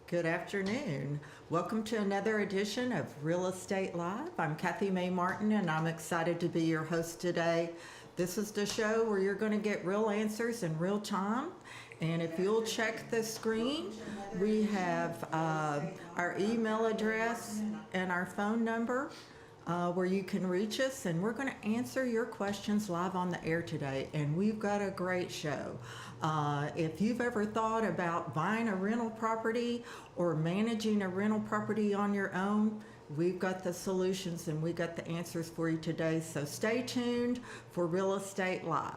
Good afternoon. Welcome to another edition of Real Estate Live. I'm Kathy Mae Martin, and I'm excited to be your host today. This is the show where you're going to get real answers in real time. And if you'll check the screen, we have our email address and our phone number where you can reach us, and we're going to answer your questions live on the air today. And we've got a great show. If you've ever thought about buying a rental property or managing a rental property on your own, we've got the solutions and we got the answers for you today. So stay tuned for Real Estate Live.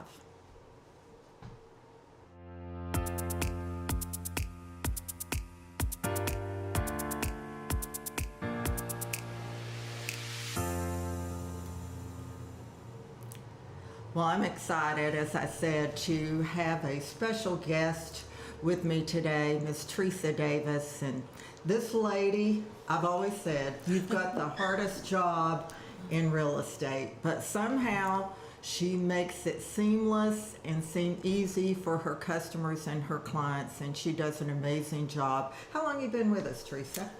Well, I'm excited, as I said, to have a special guest with me today, Miss Teresa Davis. And this lady, I've always said, you've got the hardest job in real estate, but somehow she makes it seamless and seem easy for her customers and her clients, and she does an amazing job. How long have you been with us, Teresa?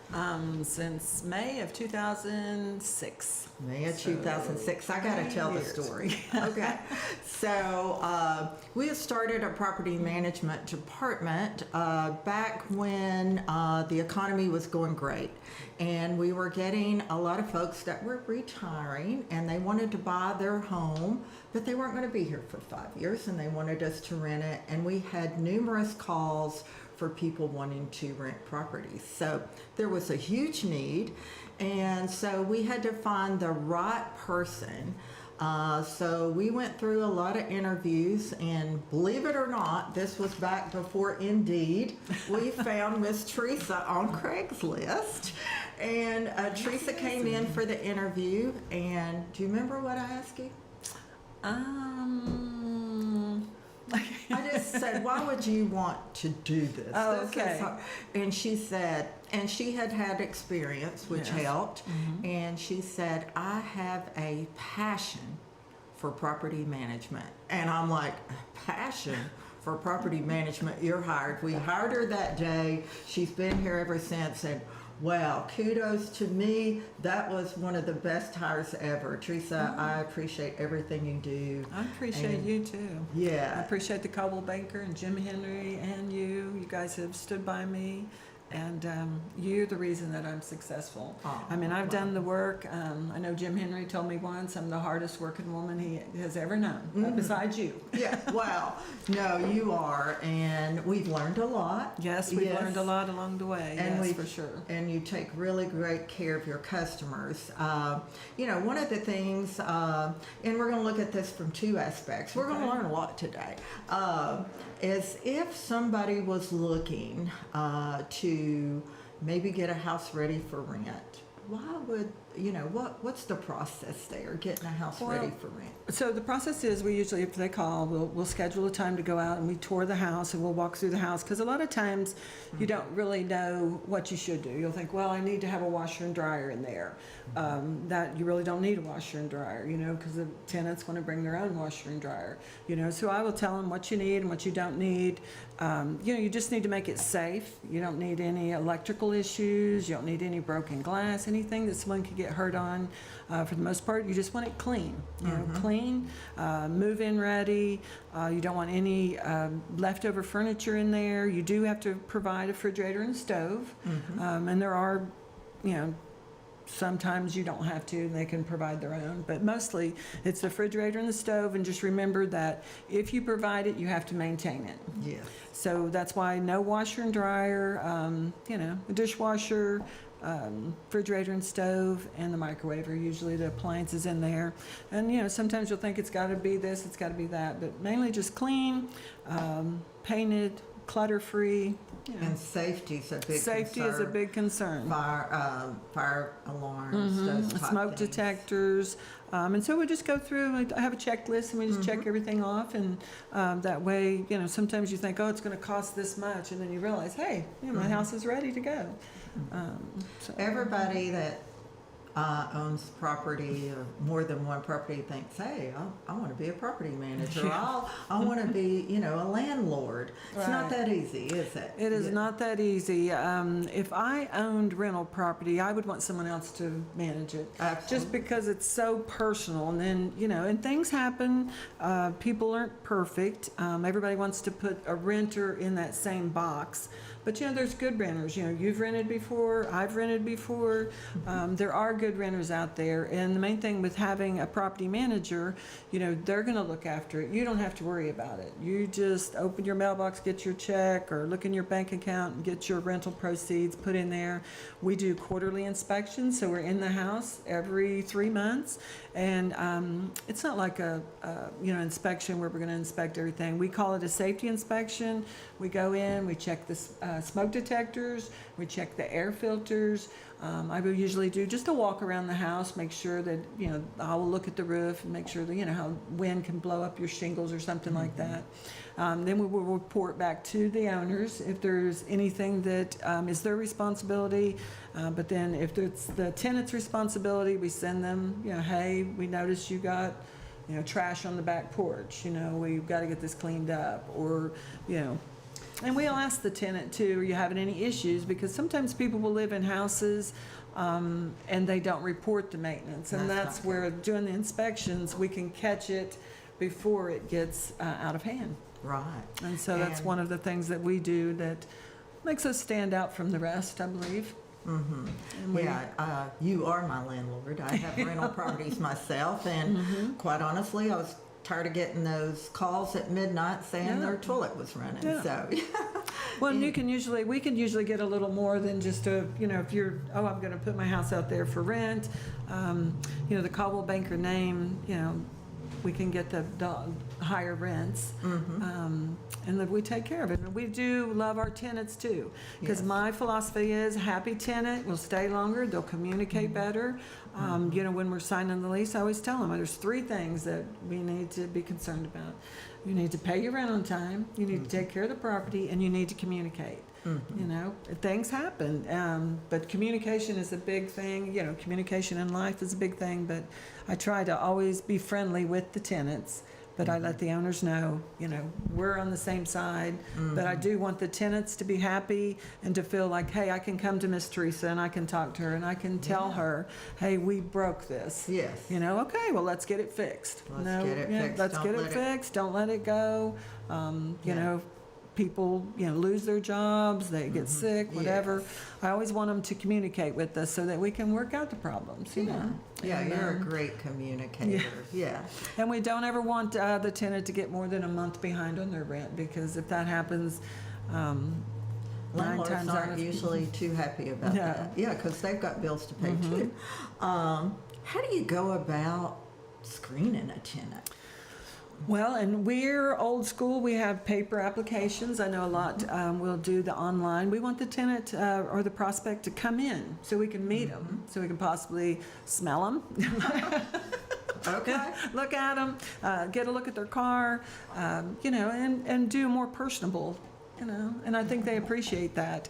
Since May of 2006. May of 2006. I got to tell the story. Okay. So we had started a property management department back when the economy was going great. And we were getting a lot of folks that were retiring and they wanted to buy their home, but they weren't going to be here for 5 years and they wanted us to rent it. And we had numerous calls for people wanting to rent properties. So there was a huge need. And so we had to find the right person. So we went through a lot of interviews, and believe it or not, this was back before Indeed. We found Miss Teresa on Craigslist, and Teresa came in for the interview. And do you remember what I asked you? I just said, why would you want to do this? Oh, okay. And she said, and she had had experience, which helped. Mm-hmm. And she said, I have a passion for property management. And I'm like, passion for property management? You're hired. We hired her that day. She's been here ever since. And wow, kudos to me. That was one of the best hires ever. Teresa, I appreciate everything you do. I appreciate you too. Yeah. I appreciate the Coble Banker and Jim Henry and you. You guys have stood by me. And you're the reason that I'm successful. Oh, I mean, I've done the work. I know Jim Henry told me once I'm the hardest working woman he has ever known, besides you. Yeah, wow. No, you are. And we've learned a lot. Yes, we've learned a lot along the way, and yes, for sure. And you take really great care of your customers. You know, one of the things, and we're going to look at this from two aspects. We're going to learn a lot today. Is if somebody was looking to maybe get a house ready for rent, why would, what's the process there, getting a house ready for rent? So the process is we usually, if they call, we'll schedule a time to go out and we tour the house and we'll walk through the house, because a lot of times you don't really know what you should do. You'll think, well, I need to have a washer and dryer in there. That you really don't need a washer and dryer, because the tenant's going to bring their own washer and dryer. So I will tell them what you need and what you don't need. You just need to make it safe. You don't need any electrical issues. You don't need any broken glass, anything that someone could get hurt on. For the most part, you just want it clean. Clean, move-in ready. You don't want any leftover furniture in there. You do have to provide a refrigerator and stove. And there are, sometimes you don't have to, and they can provide their own. But mostly it's the refrigerator and the stove, and just remember that if you provide it, you have to maintain it. Yes. So that's why no washer and dryer, a dishwasher, refrigerator and stove, and the microwave are usually the appliances in there. And sometimes you'll think it's got to be this, it's got to be that, but mainly just clean, painted, clutter-free. And safety is a big Safety concern. is a big concern. Fire alarms, those type Smoke things. detectors. And so we just go through, I have a checklist, and we just check everything off. And that way, sometimes you think, oh, it's going to cost this much. And then you realize, hey, my house is ready to go. Everybody that owns property or more than one property thinks, hey, I want to be a property manager. I want to be, a landlord. It's not Right. that easy, is it? It is not that easy. If I owned rental property, I would want someone else to manage it. Absolutely. Just because it's so personal. And then, and things happen. People aren't perfect. Everybody wants to put a renter in that same box. But, there's good renters. You've rented before. I've rented before. There are good renters out there. And the main thing with having a property manager, they're going to look after it. You don't have to worry about it. You just open your mailbox, get your check, or look in your bank account and get your rental proceeds put in there. We do quarterly inspections, so we're in the house every 3 months. And it's not like a inspection where we're going to inspect everything. We call it a safety inspection. We go in, we check the smoke detectors, we check the air filters. I will usually do just a walk around the house, make sure that, I will look at the roof and make sure that, how wind can blow up your shingles or something like that. Then we will report back to the owners if there's anything that is their responsibility. But then if it's the tenant's responsibility, we send them, hey, we noticed you got, trash on the back porch, we've got to get this cleaned up, or, and we'll ask the tenant too, are you having any issues? Because sometimes people will live in houses and they don't report the maintenance. And That's that's not where doing the inspections, we can catch it before it gets out of hand. Right. And so that's And- one of the things that we do that makes us stand out from the rest, I believe. Mm-hmm. And we- Yeah, you are my landlord. I have rental properties myself, and quite honestly, I was tired of getting those calls at midnight saying Yeah. their toilet was running. Yeah. So, Well, and we can usually get a little more than just if you're, I'm going to put my house out there for rent, the Caldwell Banker name, we can get the higher rents, and that we take care of it. And we do love our tenants too, because Yes. my philosophy is happy tenant will stay longer, they'll communicate better. When we're signing the lease, I always tell them there's 3 things that we need to be concerned about. You need to pay your rent on time, you need to take care of the property, and you need to communicate. Things happen, but communication is a big thing. Communication in life is a big thing, but I try to always be friendly with the tenants, but I let the owners know, we're on the same side, but I do want the tenants to be happy and to feel like, hey, I can come to Miss Teresa and I can talk to her and I can tell her, hey, we broke this. yes. Okay, well, let's get it fixed. Let's get it fixed. Let's Don't get let it it- fixed. Don't let it go. Yeah. People, lose their jobs, they get sick, whatever. Yes. I always want them to communicate with us so that we can work out the problems, Yeah, And, you're a great communicator. Yeah. And we don't ever want the tenant to get more than a month behind on their rent, because if that happens, 9 Landlords times out aren't of usually too happy about No. that. Yeah, because they've got bills to pay too. How do you go about screening a tenant? Well, and we're old school. We have paper applications. I know a lot will do the online. We want the tenant or the prospect to come in so we can meet them, so we can possibly smell them, Okay. look at them, get a look at their car, and do more personable. And I think they appreciate that.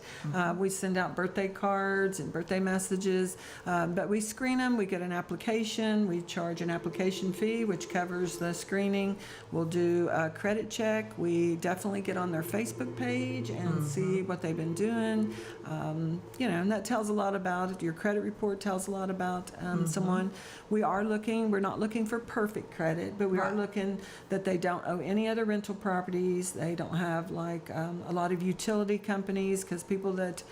We send out birthday cards and birthday messages, but we screen them. We get an application. We charge an application fee, which covers the screening. We'll do a credit check. We definitely get on their Facebook page and see what they've been doing. And that tells a lot about it. Your credit report tells a lot about someone. We're not looking for perfect credit, but we are Right. looking that they don't owe any other rental properties. They don't have a lot of utility companies, because people that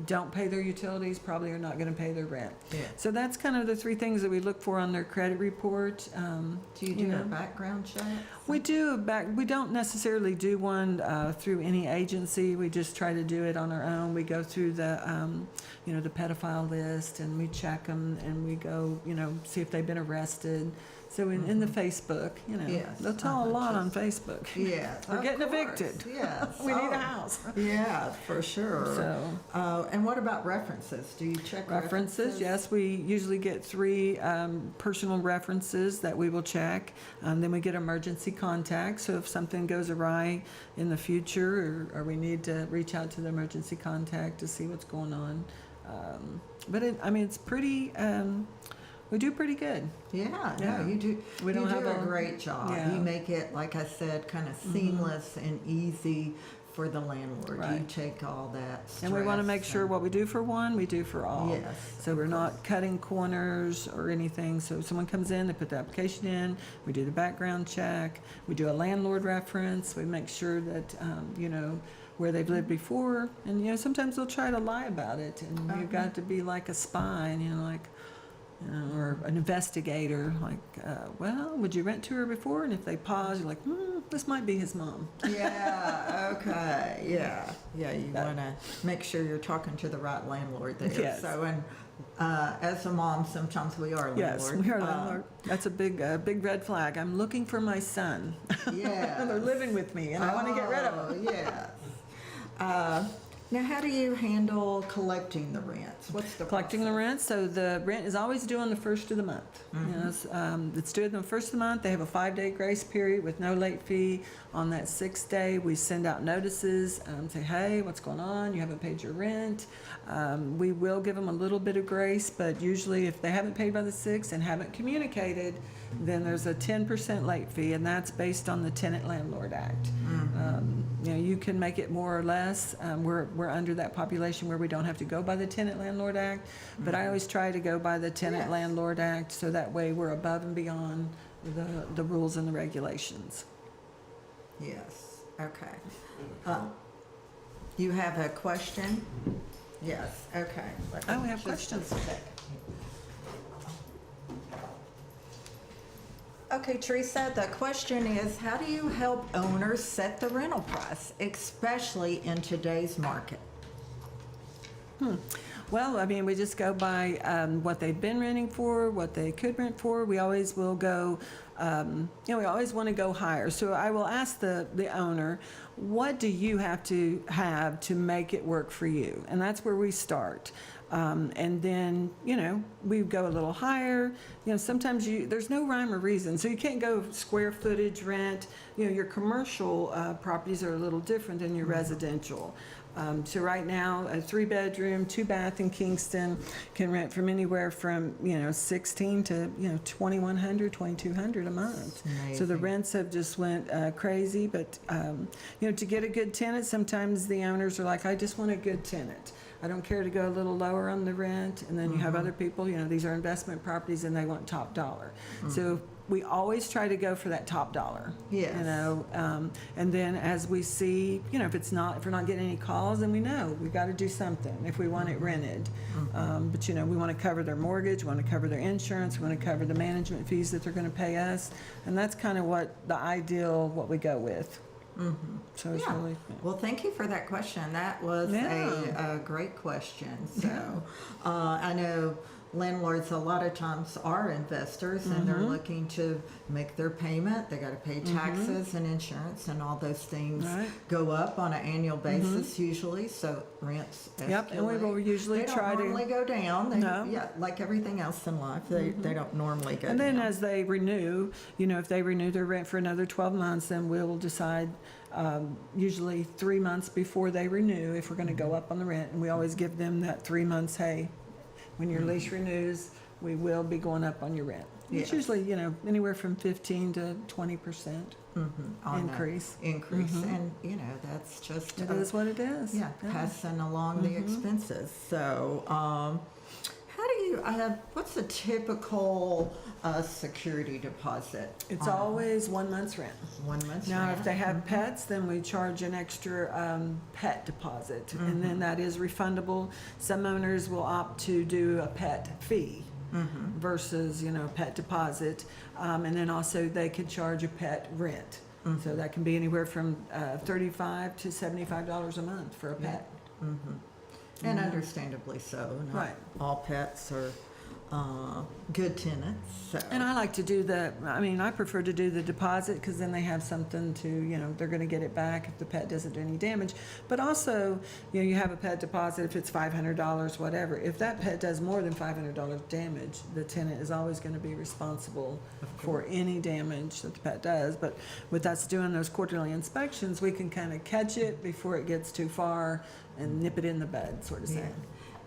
don't pay their utilities probably are not going to pay their rent. Yeah. So that's kind of the 3 things that we look for on their credit report. Do you do a background check? We do we don't necessarily do one through any agency. We just try to do it on our own. We go through the the pedophile list, and we check them, and we go see if they've been arrested. So in the Facebook, Yes, they'll tell a lot on Facebook. Yes. We're of getting course. evicted. Yes. We need Oh, a house. Yeah, for sure. So And what about references? Do you check references, yes, we usually get 3 personal references that we will check. Then we get emergency contact. So if something goes awry in the future, or we need to reach out to the emergency contact to see what's going on, But it's pretty, we do pretty good. Yeah, Yeah. no, you do. We don't you have do a a- great job. yeah. You make it, like I said, kind of seamless and easy for the landlord. You Right. take all that stress. And we want to make sure what we do for one, we do for all. Yes, So we're not cutting corners or anything. So if someone comes in, they put the application in, we do the background check, we do a landlord reference, we make sure that, where they've lived before. And, sometimes they'll try to lie about it. And you've got to be like a spy, and, or an investigator, well, would you rent to her before? And if they pause, you're like, this might be his mom. Yeah, okay, yeah. Yeah, you want to make sure you're talking to the right landlord there. Yes. So, and as a mom, sometimes we are landlord. Yes, we are landlord. That's a big red flag. I'm looking for my son. Yeah. They're living with me, and I want to get rid of them. Yes. Now, how do you handle collecting the rents? What's the Collecting the process? rent, so the rent is always due on the first of the month. It's due on the first of the month. They have a 5-day grace period with no late fee. On that 6th day, we send out notices, say, hey, what's going on? You haven't paid your rent. We will give them a little bit of grace, but usually if they haven't paid by the 6th and haven't communicated, then there's a 10% late fee, and that's based on the Tenant Landlord Act. You can make it more or less. We're under that population where we don't have to go by the Tenant Landlord Act, but I always try to go by the Tenant Yes. Landlord Act, so that way we're above and beyond the rules and the regulations. Yes, okay. You have a question? Yes, okay. Let me Oh, we have just a questions. sec. Okay, Teresa, the question is, how do you help owners set the rental price, especially in today's market? Well, we just go by what they've been renting for, what they could rent for. We always will go, we always want to go higher. So I will ask the owner, what do you have to make it work for you? And that's where we start. And then, we go a little higher. Sometimes there's no rhyme or reason. So you can't go square footage rent. Your commercial properties are a little different than your residential. So right now, a 3-bedroom, 2-bath in Kingston can rent from anywhere from, 16 to, 2,100, 2,200 a month. So the Amazing. rents have just went crazy. But, to get a good tenant, sometimes the owners are like, I just want a good tenant. I don't care to go a little lower on the rent. And then you have other people, these are investment properties and they want top dollar. So we always try to go for that top dollar. Yes. And then as we see, if we're not getting any calls, then we know we've got to do something if we want it rented. But we want to cover their mortgage, we want to cover their insurance, we want to cover the management fees that they're going to pay us. And that's kind of what we go with. So it's Yeah. really, Well, thank you for that question. That was Yeah. a great question. So I know landlords a lot of times are investors and they're looking to make their payment. They got to pay taxes and insurance, and all those things Right. go up on an annual basis usually. So rents escalate. Yep, and we will usually they try don't to- normally go down. They, No. Yeah, like everything else in life, they don't normally go and down. then as they renew, if they renew their rent for another 12 months, then we'll decide usually 3 months before they renew if we're going to go up on the rent. And we always give them that 3 months, hey, when your lease renews, we will be going up on your rent. It's Yes. usually, anywhere from 15 to 20% on the increase. increase, and that's just It is what it is. Yeah, passing along the expenses. So, how do you? What's a typical security deposit? It's on always 1 month's rent. 1 month's Now, rent? if they have pets, then we charge an extra pet deposit, and then that is refundable. Some owners will opt to do a pet fee versus, pet deposit, and then also they could charge a pet rent. So that can be anywhere from $35 to $75 a month for a pet. And understandably so. Not Right. all pets are good tenants. So. And I like to do I prefer to do the deposit because then they have something to, they're going to get it back if the pet doesn't do any damage. But also, you have a pet deposit if it's $500, whatever. If that pet does more than $500 damage, the tenant is always going to be responsible for any damage that the pet does. But with us doing those quarterly inspections, we can kind of catch it before it gets too far and nip it in the bud, sort of Yeah. thing.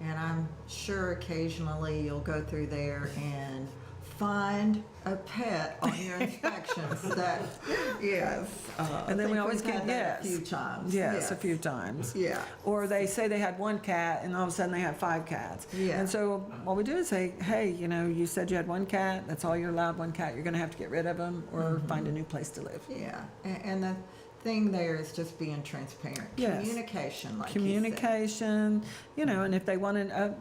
And I'm sure occasionally you'll go through there and find a pet on your inspections that, yes. And then I we think always we've get, had that yes. a few times. Yes, a few times. Yeah. Or they say they had one cat and all of a sudden they have 5 cats. Yeah. And so what we do is say, hey, you said you had one cat, that's all you're allowed, one cat, you're gonna have to get rid of them or find a new place to live. Yeah, and the thing there is just being transparent. Yes. Communication, like Communication, and if they want to,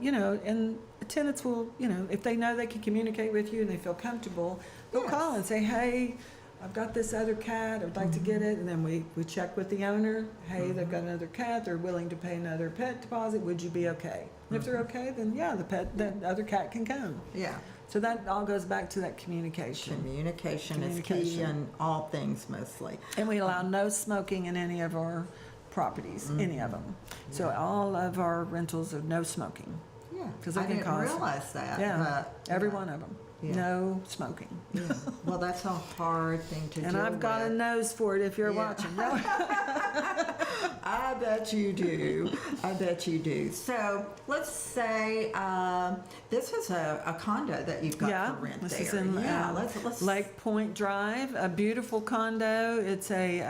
and tenants will, if they know they can communicate with you and they feel comfortable, they'll Yes. call and say, hey, I've got this other cat, I'd like to get it, and then we check with the owner, hey, they've got another cat, they're willing to pay another pet deposit, would you be okay? And if they're okay, then yeah, the other cat can come. you said. Yeah, So that all goes back to that communication. communication is key Communication. in all things mostly. And we allow no smoking in any of our properties, any of them. So all of our rentals are no smoking. Yeah, 'Cause they I can didn't cause- realize that. Yeah, but, every one of them. Yeah. No smoking. Yeah. Well, that's a hard thing to And deal I've got a with. nose for it if you're Yeah. watching. No. I bet you do. I bet you do. So let's say this is a condo that you've got Yeah, for rent this there. is in yeah, let's Lake Point Drive, a beautiful condo. It's a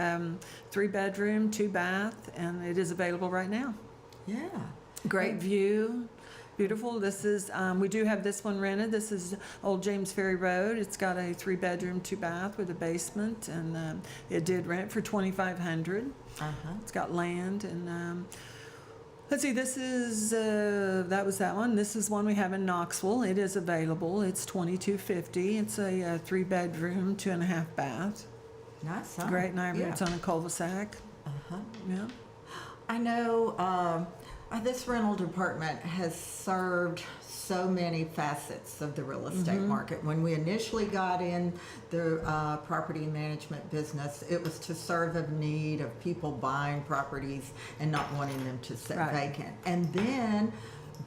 3-bedroom, 2-bath, and it is available right now. Yeah. Great view, beautiful. This is, we do have this one rented. This is Old James Ferry Road. It's got a 3-bedroom, 2-bath with a basement, and it did rent for $2,500. Uh-huh. It's got land, and let's see, this is, that was that one. This is one we have in Knoxville. It is available. It's $2,250. It's a 3-bedroom, 2.5-bath. Nice. Huh? Great neighborhood. Yeah. It's on a cul-de-sac. Uh-huh. Yeah. I know this rental department has served so many facets of the real estate market. When we initially got in the property management business, it was to serve a need of people buying properties and not wanting them to sit Right. vacant. And then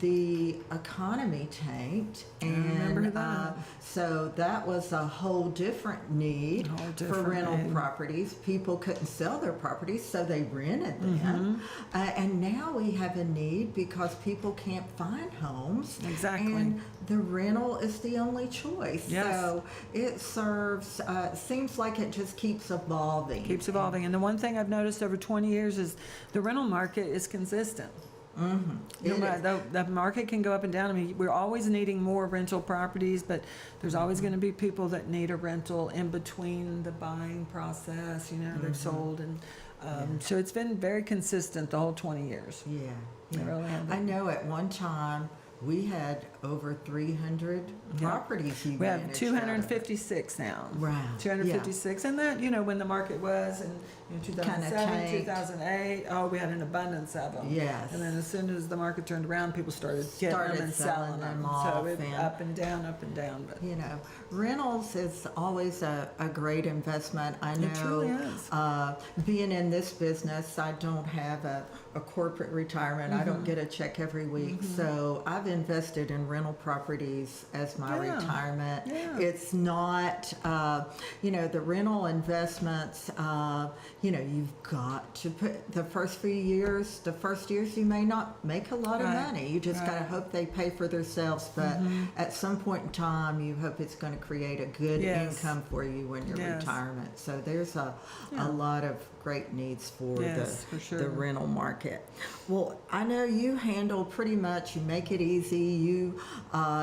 the economy tanked, remember and that. so that was a whole different need Whole for different rental need. properties. People couldn't sell their properties, so they rented them. Mm-hmm. And now we have a need because people can't find homes. Exactly. And the rental is the only choice. Yes. So it serves, seems like it just keeps evolving. Keeps evolving. And the one thing I've noticed over 20 years is the rental market is consistent. It is. The market can go up and down. I mean, we're always needing more rental properties, but there's always going to be people that need a rental in between the buying process. They've sold, and so it's been very consistent the whole 20 years. Yeah. It yeah. really has. I know at one time we had over 300 Yeah. properties you We have managed 256 now. Wow. 256, and that when the market was in 2007, tanked. 2008, we had an abundance of them. Yes. And then as soon as the market turned around, people started getting them and selling them. So off, it and- up and down, up and down. But Rentals is always a great investment. I know. It truly is. Being in this business, I don't have a corporate retirement. I don't get a check every week. So I've invested in rental properties as my Yeah. retirement. Yeah. It's not, the rental investments, you've got to put the first years you may not make a lot of Right. money. You just got to Right. hope they pay for themselves. But at some point in time, you hope it's going to create a good Yes. income for you when you're Yes. retirement. So there's a Yeah. lot of great needs for Yes, for sure. the rental market. Well, I know you handle pretty much, you make it easy, you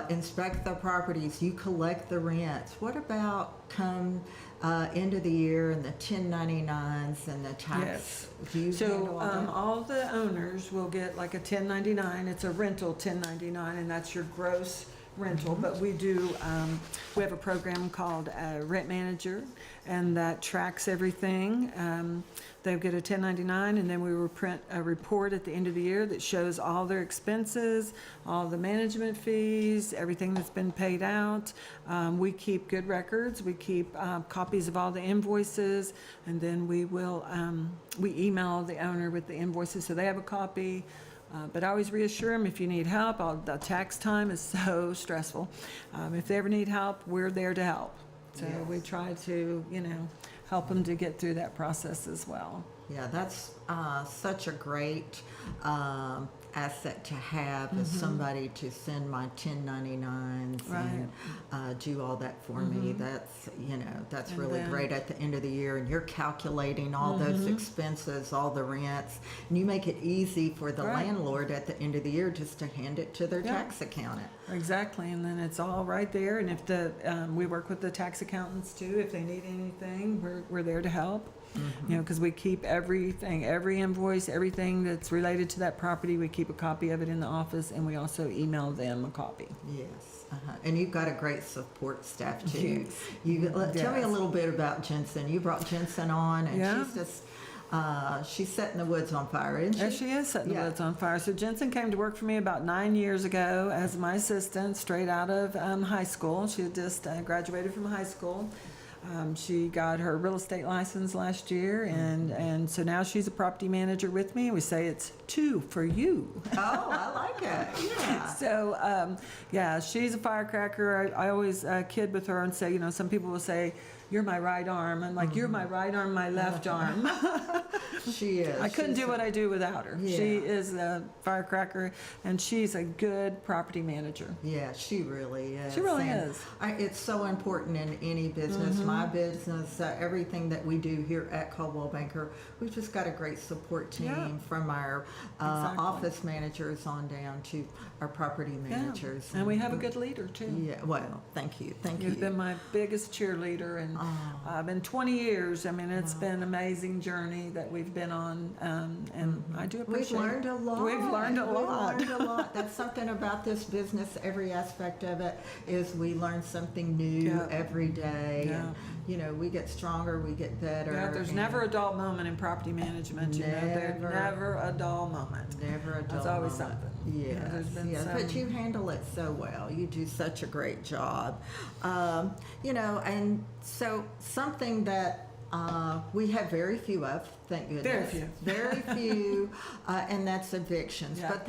inspect the properties, you collect the rents. What about come end of the year and the 1099s and the tax? Yes. Do you handle So all that? all the owners will get like a 1099. It's a rental 1099, and that's your gross rental. But we have a program called Rent Manager, and that tracks everything. They'll get a 1099, and then we will print a report at the end of the year that shows all their expenses, all the management fees, everything that's been paid out. We keep good records. We keep copies of all the invoices, and then we email the owner with the invoices so they have a copy. But I always reassure them, if you need help, the tax time is so stressful. If they ever need help, we're there to help. So Yes. we try to, help them to get through that process as well. Yeah, that's such a great asset to have is somebody to send my 1099s and do all that for me. That's, that's And really then- great at the end of the year. And you're calculating all those expenses, all the rents, and you make it easy for the Right. landlord at the end of the year just to hand it to their Yeah. tax accountant. Exactly, and then it's all right there, and if we work with the tax accountants too, if they need anything, we're there to help. Because we keep everything, every invoice, everything that's related to that property, we keep a copy of it in the office, and we also email them a copy. Yes, and you've got a great support staff too. Yes. Tell me a Yes. little bit about Jensen. You brought Jensen on, and Yeah. she's just she's setting the woods on fire, isn't she? Yes, she is setting the Yeah. woods on fire. So Jensen came to work for me about 9 years ago as my assistant, straight out of high school. She had just graduated from high school. She got her real estate license last year, and so now she's a property manager with me. We say it's 2 for you. Oh, I like it. Yeah. So, yeah, she's a firecracker. I always kid with her and say, some people will say, "You're my right arm." I'm like, "You're my right arm, my left arm." She is. I couldn't She's do what I do without her. Yeah. She is a firecracker, and she's a good property manager. Yeah, she really is. She really And is. It's so important in any business, my business, everything that we do here at Coldwell Banker. We've just got a great support team Yeah. from our Exactly. office managers on down to our property managers. And we have a good leader, too. Yeah, well, thank you. Thank You've you. been my biggest cheerleader, and I've been 20 years. I mean, it's been an amazing journey that we've been on, and I do We've appreciate learned a lot. We've learned a lot. We've learned a lot. That's something about this business. Every aspect of it is we learn something new Yeah. every day. Yeah. And, we get stronger, we get better. Yeah, there's and never a dull moment in property management. There's Never. never a dull moment. Never a dull That's always moment. something. Yes, There's been yes, some- but you handle it so well. You do such a great job. And so something that we have very few of, thank goodness. Very few. Very few, and that's evictions. Yeah. But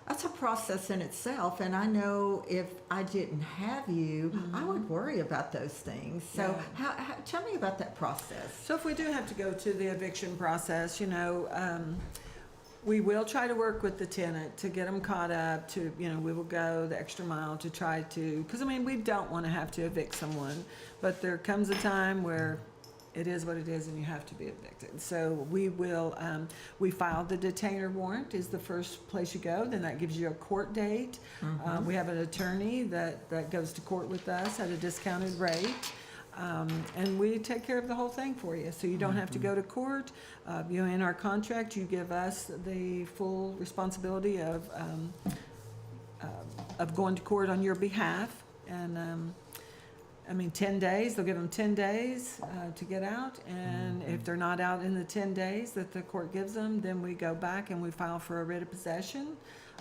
that's a process in itself. And I know if I didn't have you, I would worry about those things. So Yeah. how tell me about that process. So if we do have to go to the eviction process, we will try to work with the tenant to get them caught up to, we will go the extra mile to try to, because we don't want to have to evict someone, but there comes a time where it is what it is and you have to be evicted. So we will, we file the detainer warrant is the first place you go, then that gives you a court date. We have an attorney that goes to court with us at a discounted rate. And we take care of the whole thing for you, so you don't have to go to court. In our contract, you give us the full responsibility of going to court on your behalf. And 10 days, they'll give them 10 days to get out. And if they're not out in the 10 days that the court gives them, then we go back and we file for a writ of possession.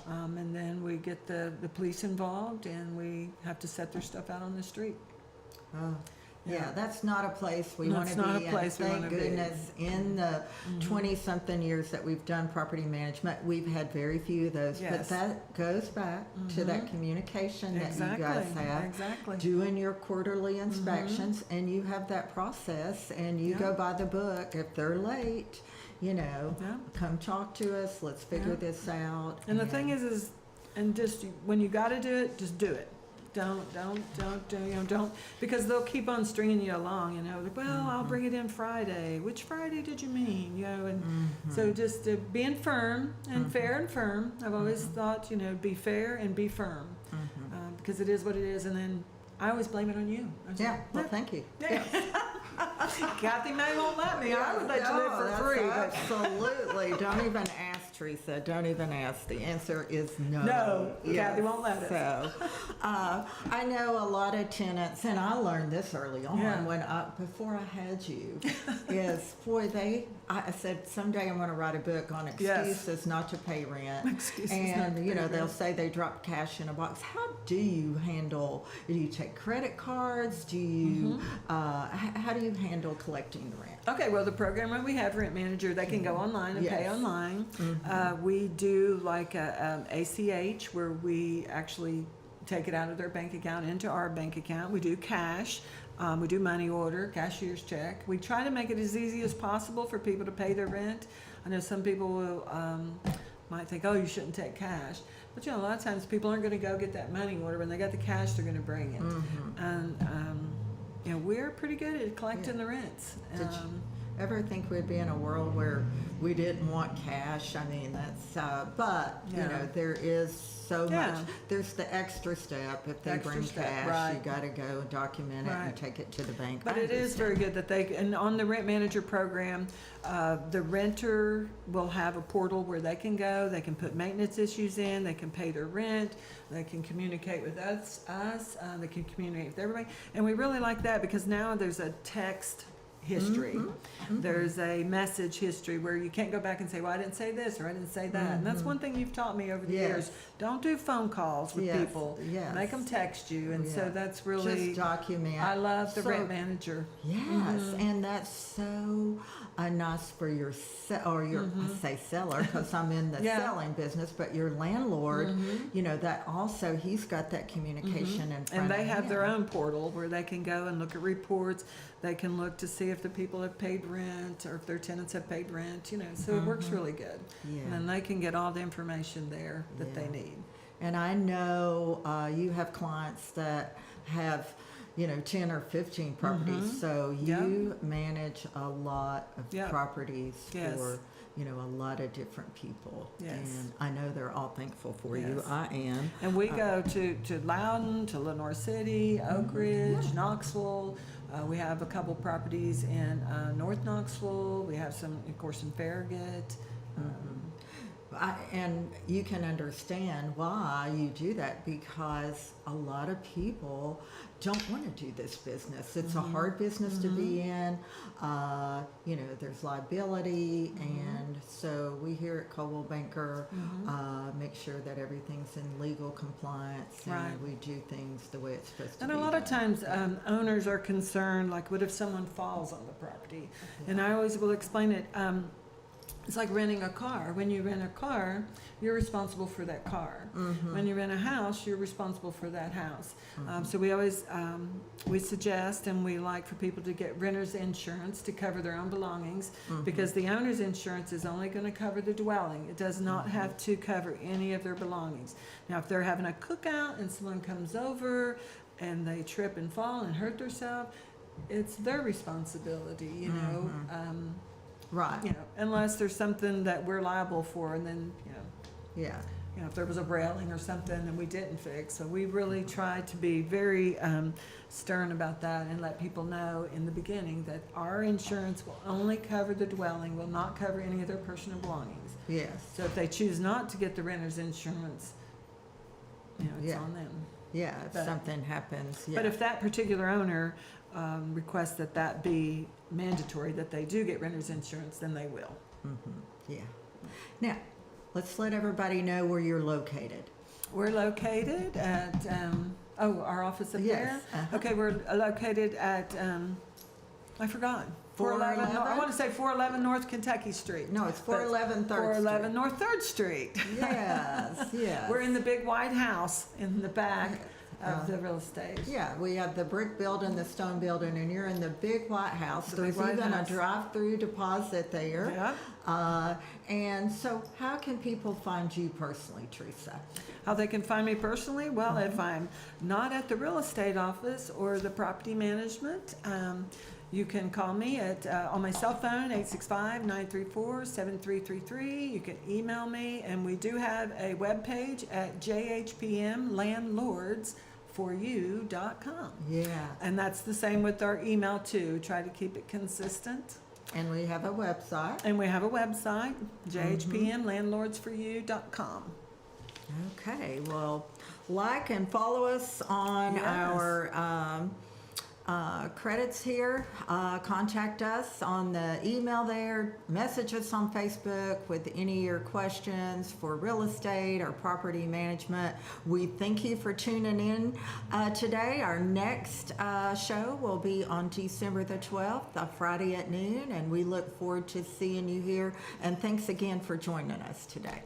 And then we get the police involved, and we have to set their stuff out on the street. Oh, yeah, Yeah. that's not a place we No, want it's to be not a in. place we Thank wanna be. goodness, in the 20-something years that we've done property management, we've had very few of those. But Yes. that goes back to that communication that you guys have. Exactly. Doing your quarterly inspections, and you have that process, and you go Yeah. by the book. If they're late, come talk to us, let's figure Yeah. this out. And the thing is, and just, when you gotta do it, just do it. Don't, because they'll keep on stringing you along, like, well, I'll bring it in Friday. Which Friday did you mean? And so just being firm and fair and firm. I've always thought, be fair and be firm, because it is what it is. And then I always blame it on you. I say, Yeah, well, thank you. Yeah. Kathy May won't let me. I would let you live for No, free. that's But Absolutely. Don't even ask, Teresa. Don't even ask. The answer is no. No, Kathy won't let us. So, I know a lot of tenants, and I learned this early on Yeah. before I had you, is, boy, I said, someday I'm going to write a book on excuses not to pay rent. Excuses and, not to pay they'll rent. say they dropped cash in a box. How do you handle, do you take credit cards? Do you, how do you handle collecting the rent? Okay, well, the program that we have, Rent Manager, they can go online and pay Yes. online. We do like a ACH, where we actually take it out of their bank account into our bank account. We do cash. We do money order, cashier's check. We try to make it as easy as possible for people to pay their rent. I know some people might think, oh, you shouldn't take cash. But, a lot of times people aren't going to go get that money order. When they got the cash, they're going to bring it. And, we're pretty good at collecting the rents. Did you ever think we'd be in a world where we didn't want cash? I mean, that's, but, there is so much. There's the extra step. If they bring cash, you got to go and document it and take it to the bank. But it is very good that and on the Rent Manager program, the renter will have a portal where they can go, they can put maintenance issues in, they can pay their rent, they can communicate with us, they can communicate with everybody. And we really like that because now there's a text history. There's a message history where you can't go back and say, well, I didn't say this or I didn't say that. And that's one thing you've taught me over the years. Don't do phone calls with people. Make them text you. And so that's really... Just document. I love the Rent Manager. Yes, and that's so nice for your, I say seller because I'm in the selling business, but your landlord, that also, he's got that communication in front of him. And they have their own portal where they can go and look at reports. They can look to see if the people have paid rent or if their tenants have paid rent, so it works really good. And then they can get all the information there that they need. And I know you have clients that have, 10 or 15 properties, so you manage a lot of properties for, a lot of different people. And I know they're all thankful for you. I am. And we go to Loudon, to Lenore City, Oak Ridge, Knoxville. We have a couple properties in North Knoxville. We have some, of course, in Farragut. And you can understand why you do that because a lot of people don't want to do this business. It's a hard business to be in. There's liability, and so we here at Coldwell Banker make sure that everything's in legal compliance and we do things the way it's supposed to be. And a lot of times owners are concerned, like, what if someone falls on the property? And I always will explain it. It's like renting a car. When you rent a car, you're responsible for that car. When you rent a house, you're responsible for that house. So we always we suggest and we like for people to get renter's insurance to cover their own belongings because the owner's insurance is only going to cover the dwelling. It does not have to cover any of their belongings. Now, if they're having a cookout and someone comes over and they trip and fall and hurt themselves, it's their responsibility, Right. Unless there's something that we're liable for, and then, if there was a railing or something and we didn't fix. So we really try to be very stern about that and let people know in the beginning that our insurance will only cover the dwelling, will not cover any of their personal belongings. Yes. So if they choose not to get the renter's insurance, it's on them. Yeah, if something happens. But if that particular owner requests that be mandatory, that they do get renter's insurance, then they will. Yeah. Now, let's let everybody know where you're located. We're located at, our office up there? Okay, we're located at, I forgot. 411, I want to say 411 North Kentucky Street. No, it's 411 3rd Street. 411 North 3rd Street. Yes, yes. We're in the big white house in the back of the real estate. Yeah, we have the brick building, the stone building, and you're in the big white house. There's white even house. a drive-through deposit there. Yeah. And so how can people find you personally, Teresa? How they can find me personally? Well, if I'm not at the real estate office or the property management, you can call me at on my cell phone, 865-934-7333. You can email me, and we do have a webpage at jhpmlandlordsforyou.com. Yeah. And that's the same with our email, too. Try to keep it consistent. And we have a website. And we have a website, jhpmlandlordsforyou.com. Okay, well, like and follow us on our credits here. Contact us on the email there. Message us on Facebook with any of your questions for real estate or property management. We thank you for tuning in today. Our next show will be on December the 12th, a Friday at noon, and we look forward to seeing you here. And thanks again for joining us today.